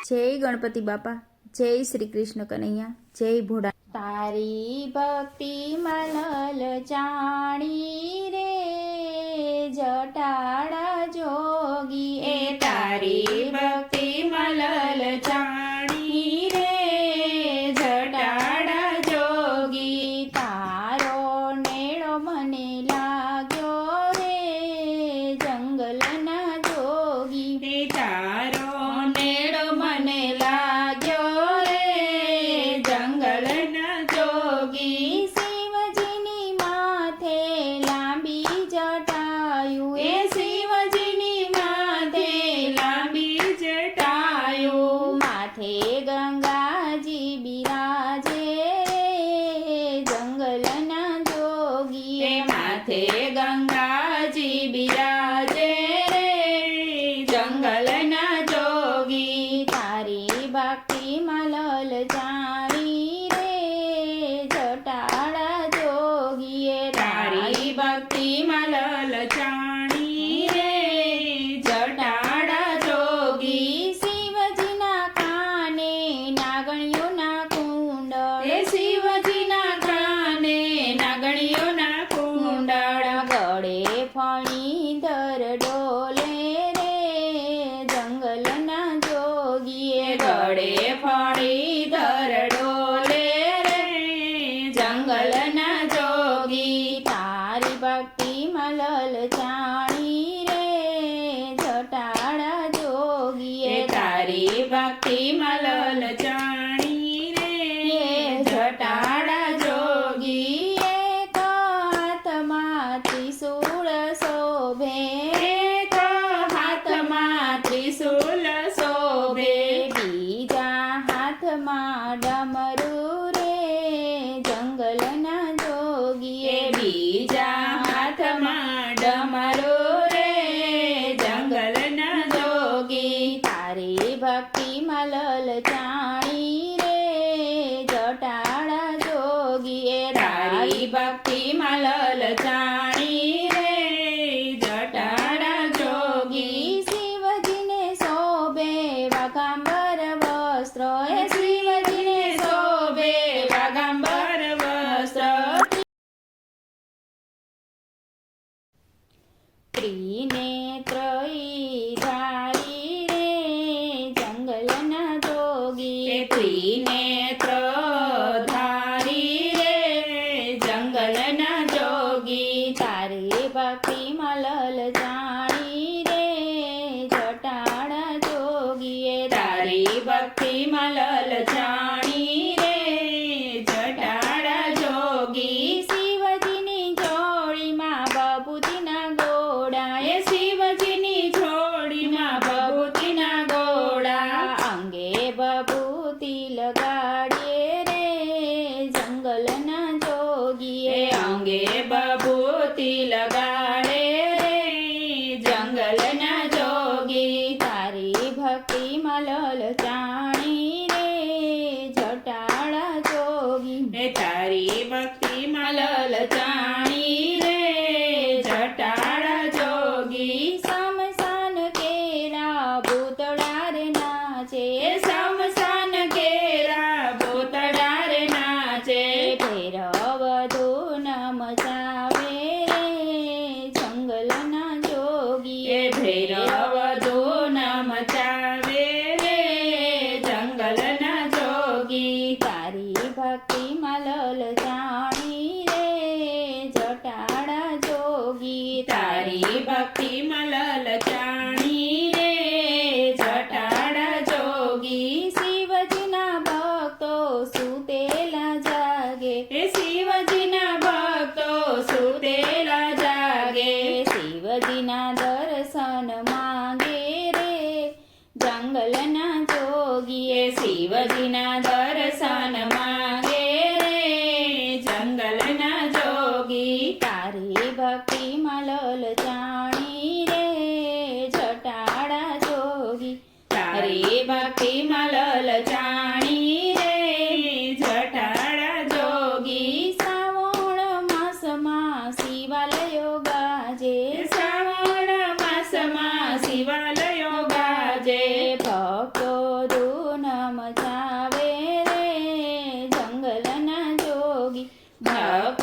જય ગણપતિ બાપા, જય શ્રી કૃષ્ણ કનૈયા, જય ભોળા. તારી ભક્તિ મલલ જાણી રે જટાડા જોગી, એ તારી ભક્તિ મલલ જાણી રે જટાડા જોગી. તારો નેળો મને લાગ્યો રે જંગલના જોગી. એ તારો નેડો મને લાગ્યો રે જંગલના જોગી. શિવજીની માથે લાંબી જટાયું, એ શિવજીની માથે લાંબી જટાયું. માથે ગંગાજી બિરાજે જંગલના જોગી. એ માથે ગંગાજી બિરાજે રે જંગલના જોગી. તારી ભક્તિ મલલ જાણી રે જટાડા જોગીએ. તારી ભક્તિ મલલ જાણી રે જટાડા જોગી. શિવજીના કાને નાગણીઓના કુંડળ, એ શિવજીના કાને નાગણીઓના કુંડળ. ગળે ફણીધર ડોલે રે જંગલના જોગીએ. ગળે ફણીધર ડોલે રે જંગલના જોગી. તારી ભક્તિ મલલ જાણી રે જટાડા જોગીએ. એ તારી ભક્તિ મલલ જાણી રે જટાડા જોગી. એક હાથમાં ત્રિશૂળ શોભે, એક હાથમાં ત્રિશૂલ શોભે, બીજા હાથમાં ડમરું રે જંગલના જોગીએ. એ બીજા હાથમાં ડમરું રે જંગલના જોગી. તારી ભક્તિ મલલ જાણી રે જટાડા જોગીએ. તારી ભક્તિ મલલ જાણી રે જટાડા જોગી. શિવજીને શોભે વાઘાંબર વસ્ત્ર, એ શિવજીને શોભે વાઘાંબર વસ્ત્ર, ત્રિનેત્ર ધારી રે જંગલના જોગી. એ ત્રિનેત્ર ધારી રે જંગલના જોગી. તારી ભક્તિ મલલ જાણી રે જટાડા જોગીએ. તારી ભક્તિ મલલ જાણી રે જટાડા જોગી. શિવજીની જોડીમાં બબૂતીના ગોળા, એ શિવજીની જોડીમાં ભભૂતિના ગોળા. અંગે બબૂતી લગાડીએ રે જંગલના જોગીએ. એ અંગે બભૂતિ લગાડે રે જંગલના જોગી. તારી ભક્તિ મલલ જાણી રે જટાડા જોગી. એ તારી ભક્તિ મલલ જાણી રે જટાડા જોગી. સમસાન કેરા ભૂતળા રે નાચે, એ સમસાન કેરા ભૂતળા રે નાચે, ભૈરવધુ નમચાવે રે જંગલના જોગી. એ ભૈરવધુ નમચાવે રે જંગલના જોગી. તારી ભક્તિ મલલ જાણી રે જટાડા જોગી. તારી ભક્તિ મલલ જાણી રે જટાડા જોગી. શિવજીના ભક્તો સુતેલા જાગે, એ શિવજીના ભક્તો સુતેલા જાગે, શિવજીના દર્શન માંગે રે જંગલના જોગી. એ શિવજીના દર્શન માંગે રે જંગલના જોગી. તારી ભક્તિ મલલ જાણી રે જટાડા જોગી. તારી ભક્તિ મલલ જાણી રે જટાડા જોગી. શ્રાવણ માસમાં શિવાલયો ગાજે, શ્રાવણ માસમાં શિવાલયો ગાજે, ભક્તો દૂર ભક્ત